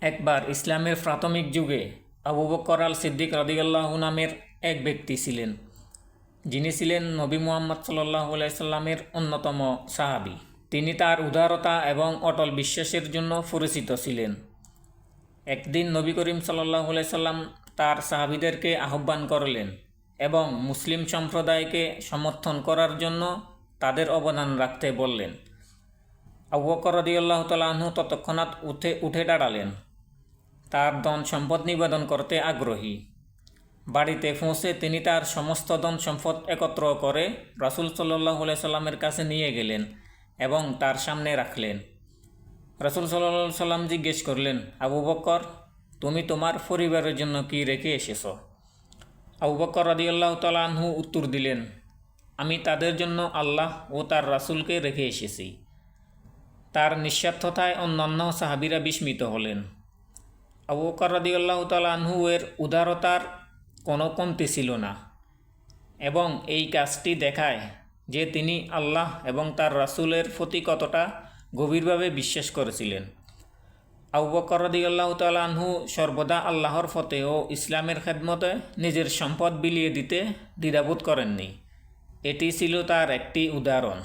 একবার ইসলামের প্রাথমিক যুগে আবু বকর আল সিদ্দিক রাদিয়াল্লাহু নামের এক ব্যক্তি ছিলেন, যিনি ছিলেন নবী মুহাম্মদ সাল্লাল্লাহু আলাইহি সাল্লামের অন্যতম সাহাবী। তিনি তার উদারতা এবং অটল বিশ্বাসের জন্য পরিচিত ছিলেন। একদিন নবী করিম সাল্লাল্লাহু আলাইহি সাল্লাম তার সাহাবীদেরকে আহ্বান করলেন এবং মুসলিম সম্প্রদায়কে সমর্থন করার জন্য তাদের অবদান রাখতে বললেন। আবু বকর রাদিয়াল্লাহু তাআলা আনহু তৎক্ষণাৎ উঠে দাঁড়ালেন। তার ধন সম্পদ নিবেদন করতে আগ্রহী। বাড়িতে পৌঁছে তিনি তার সমস্ত ধন সম্পদ একত্র করে রাসূল সাল্লাল্লাহু আলাইহি সাল্লামের কাছে নিয়ে গেলেন এবং তার সামনে রাখলেন। রাসূল সাল্লাল্লাহু আলাইহি সাল্লাম জিজ্ঞেস করলেন, আবু বকর, তুমি তোমার পরিবারের জন্য কি রেখে এসেছো? আবু বকর রাদিয়াল্লাহু তাআলা আনহু উত্তর দিলেন, আমি তাদের জন্য আল্লাহ ও তার রাসূলকে রেখে এসেছি। তার নিঃস্বার্থতায় অন্যান্য সাহাবীরা বিস্মিত হলেন। আবু বকর রাদিয়াল্লাহু তাআলা আনহু এর উদারতার কোনো কমতি ছিল না এবং এই কাজটি দেখায় যে তিনি আল্লাহ এবং তার রাসূলের প্রতি কতটা গভীরভাবে বিশ্বাস করেছিলেন। আবু বকর রাদিয়াল্লাহু তাআলা আনহু সর্বদা আল্লাহর পথে ও ইসলামের খেদমতে নিজের সম্পদ বিলিয়ে দিতে দ্বিধাবোধ করেননি। এটি ছিল তার একটি উদাহরণ।